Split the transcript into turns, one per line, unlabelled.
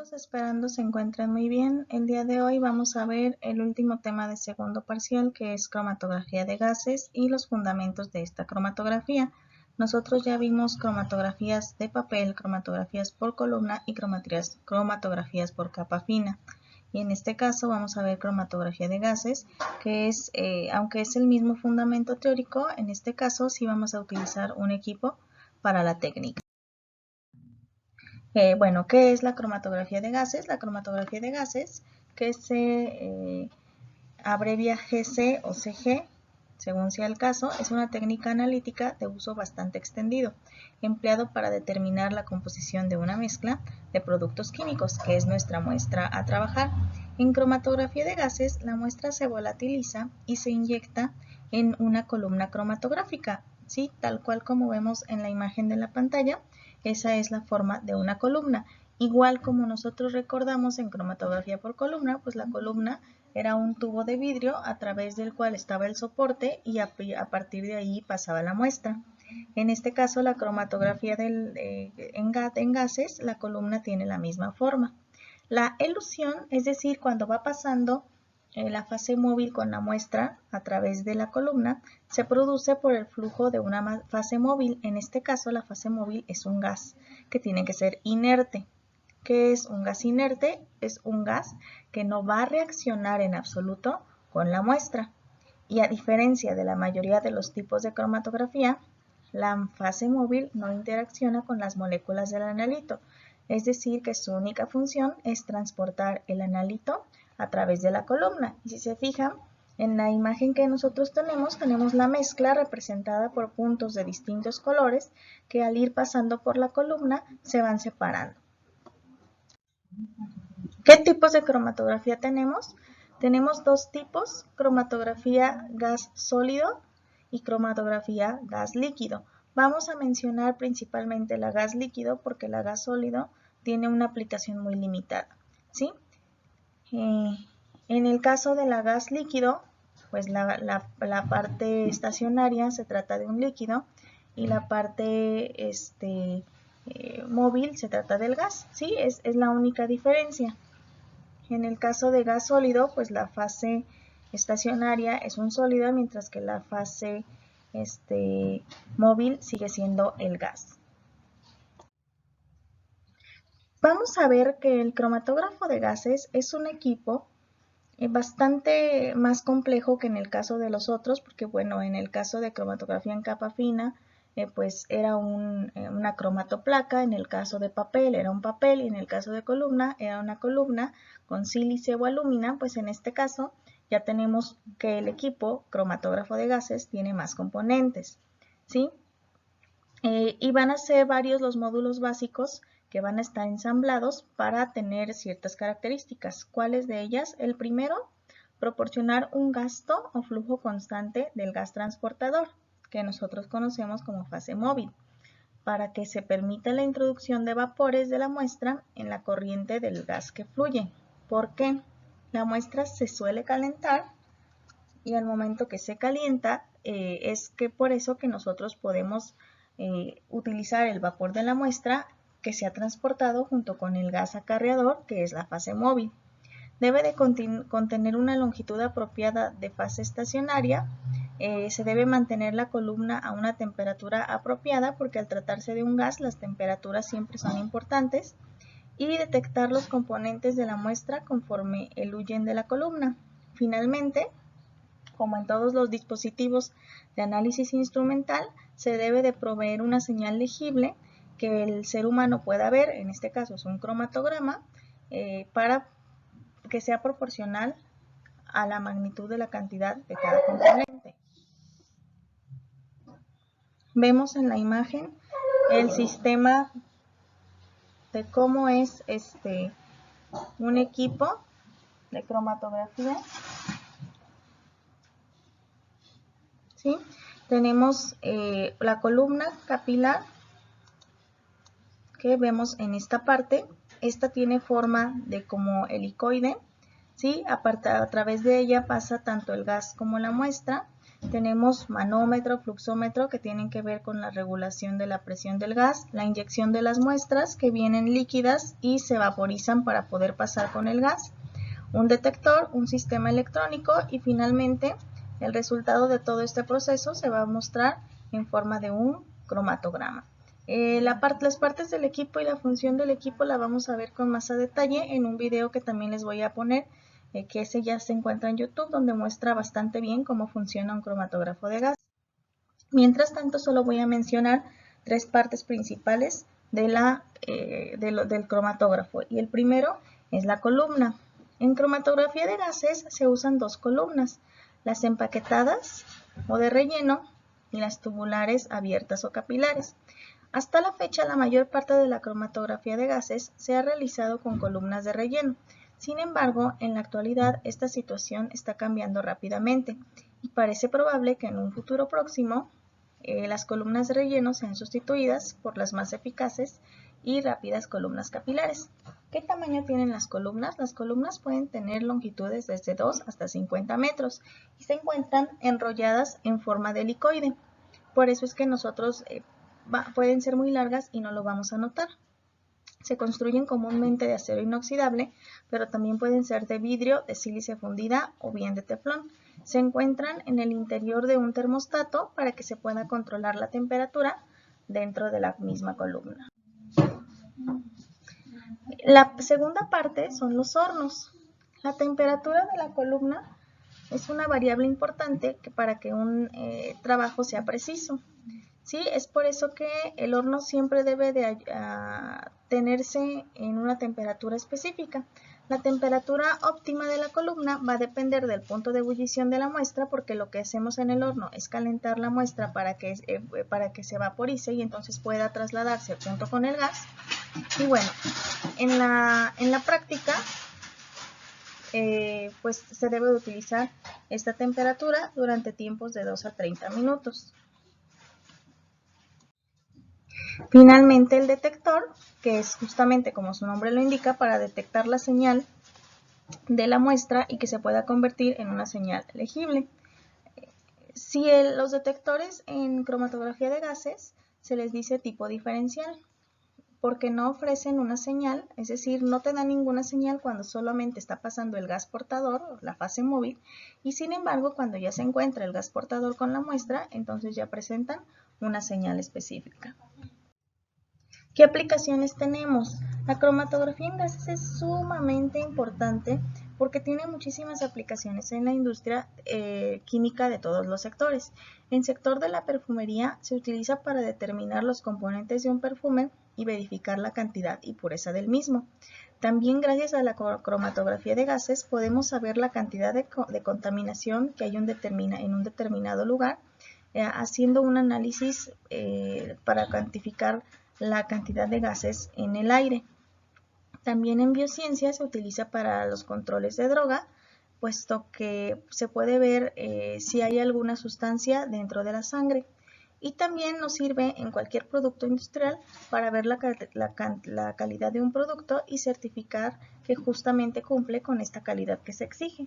Esperando se encuentren muy bien. El día de hoy vamos a ver el último tema de segundo parcial, que es cromatografía de gases y los fundamentos de esta cromatografía. Nosotros ya vimos cromatografías de papel, cromatografías por columna y cromatografías por capa fina. Y en este caso vamos a ver cromatografía de gases, que es, aunque es el mismo fundamento teórico, en este caso sí vamos a utilizar un equipo para la técnica. Bueno, ¿qué es la cromatografía de gases? La cromatografía de gases, que se abrevia GC o CG, según sea el caso, es una técnica analítica de uso bastante extendido, empleado para determinar la composición de una mezcla de productos químicos, que es nuestra muestra a trabajar. En cromatografía de gases, la muestra se volatiliza y se inyecta en una columna cromatográfica, ¿sí? Tal cual como vemos en la imagen de la pantalla. Esa es la forma de una columna. Igual como nosotros recordamos en cromatografía por columna, pues la columna era un tubo de vidrio a través del cual estaba el soporte y a partir de ahí pasaba la muestra. En este caso, la cromatografía en gases, la columna tiene la misma forma. La elusión, es decir, cuando va pasando la fase móvil con la muestra a través de la columna, se produce por el flujo de una fase móvil. En este caso, la fase móvil es un gas que tiene que ser inerte. ¿Qué es un gas inerte? Es un gas que no va a reaccionar en absoluto con la muestra. Y a diferencia de la mayoría de los tipos de cromatografía, la fase móvil no interacciona con las moléculas del analito, es decir, que su única función es transportar el analito a través de la columna. Y si se fijan, en la imagen que nosotros tenemos la mezcla representada por puntos de distintos colores que al ir pasando por la columna se van separando. ¿Qué tipos de cromatografía tenemos? Tenemos dos tipos, cromatografía gas sólido y cromatografía gas líquido. Vamos a mencionar principalmente la gas líquido porque la gas sólido tiene una aplicación muy limitada, ¿sí? En el caso de la gas líquido, pues la parte estacionaria se trata de un líquido y la parte móvil se trata del gas, ¿sí? Es la única diferencia. En el caso de gas sólido, pues la fase estacionaria es un sólido, mientras que la fase móvil sigue siendo el gas. Vamos a ver que el cromatógrafo de gases es un equipo bastante más complejo que en el caso de los otros, porque bueno, en el caso de cromatografía en capa fina, pues era una cromatoplaca, en el caso de papel era un papel y en el caso de columna era una columna con sílice o alúmina. Pues en este caso ya tenemos que el equipo cromatógrafo de gases tiene más componentes, ¿sí? Y van a ser varios los módulos básicos que van a estar ensamblados para tener ciertas características. ¿Cuáles de ellas? El primero, proporcionar un gasto o flujo constante del gas transportador, que nosotros conocemos como fase móvil, para que se permita la introducción de vapores de la muestra en la corriente del gas que fluye. ¿Por qué? La muestra se suele calentar y al momento que se calienta es que por eso que nosotros podemos utilizar el vapor de la muestra que se ha transportado junto con el gas acarreador, que es la fase móvil. Debe de contener una longitud apropiada de fase estacionaria. Se debe mantener la columna a una temperatura apropiada porque al tratarse de un gas las temperaturas siempre son importantes, y detectar los componentes de la muestra conforme eluyen de la columna. Finalmente, como en todos los dispositivos de análisis instrumental, se debe de proveer una señal legible que el ser humano pueda ver, en este caso es un cromatograma, para que sea proporcional a la magnitud de la cantidad de cada componente. Vemos en la imagen el sistema de cómo es un equipo de cromatografía, ¿sí? Tenemos la columna capilar que vemos en esta parte. Esta tiene forma de como helicoide, ¿sí? A través de ella pasa tanto el gas como la muestra. Tenemos manómetro, fluxómetro, que tienen que ver con la regulación de la presión del gas, la inyección de las muestras que vienen líquidas y se vaporizan para poder pasar con el gas, un detector, un sistema electrónico y finalmente el resultado de todo este proceso se va a mostrar en forma de un cromatograma. Las partes del equipo y la función del equipo la vamos a ver con más a detalle en un video que también les voy a poner, que ese ya se encuentra en YouTube, donde muestra bastante bien cómo funciona un cromatógrafo de gas. Mientras tanto, solo voy a mencionar tres partes principales del cromatógrafo, y el primero es la columna. En cromatografía de gases se usan dos columnas, las empaquetadas o de relleno y las tubulares abiertas o capilares. Hasta la fecha, la mayor parte de la cromatografía de gases se ha realizado con columnas de relleno. Sin embargo, en la actualidad esta situación está cambiando rápidamente y parece probable que en un futuro próximo las columnas de relleno sean sustituidas por las más eficaces y rápidas columnas capilares. ¿Qué tamaño tienen las columnas? Las columnas pueden tener longitudes desde 2 hasta 50 metros y se encuentran enrolladas en forma de helicoide. Por eso es que nosotros pueden ser muy largas y no lo vamos a notar. Se construyen comúnmente de acero inoxidable, pero también pueden ser de vidrio, de sílice fundida o bien de teflón. Se encuentran en el interior de un termostato para que se pueda controlar la temperatura dentro de la misma columna. La segunda parte son los hornos. La temperatura de la columna es una variable importante para que un trabajo sea preciso. Sí, es por eso que el horno siempre debe de tenerse en una temperatura específica. La temperatura óptima de la columna va a depender del punto de ebullición de la muestra, porque lo que hacemos en el horno es calentar la muestra para que se vaporice y entonces pueda trasladarse junto con el gas. Y bueno, en la práctica pues se debe de utilizar esta temperatura durante tiempos de 2 a 30 minutos. Finalmente, el detector, que es justamente como su nombre lo indica, para detectar la señal de la muestra y que se pueda convertir en una señal legible. Si los detectores en cromatografía de gases se les dice tipo diferencial, porque no ofrecen una señal, es decir, no te dan ninguna señal cuando solamente está pasando el gas portador, la fase móvil, y sin embargo, cuando ya se encuentra el gas portador con la muestra, entonces ya presentan una señal específica. ¿Qué aplicaciones tenemos? La cromatografía en gases es sumamente importante porque tiene muchísimas aplicaciones en la industria química de todos los sectores. En el sector de la perfumería se utiliza para determinar los componentes de un perfume y verificar la cantidad y pureza del mismo. También gracias a la cromatografía de gases podemos saber la cantidad de contaminación que hay en un determinado lugar, haciendo un análisis para cuantificar la cantidad de gases en el aire. También en biociencia se utiliza para los controles de droga, puesto que se puede ver si hay alguna sustancia dentro de la sangre. Y también nos sirve en cualquier producto industrial para ver la calidad de un producto y certificar que justamente cumple con esta calidad que se exige.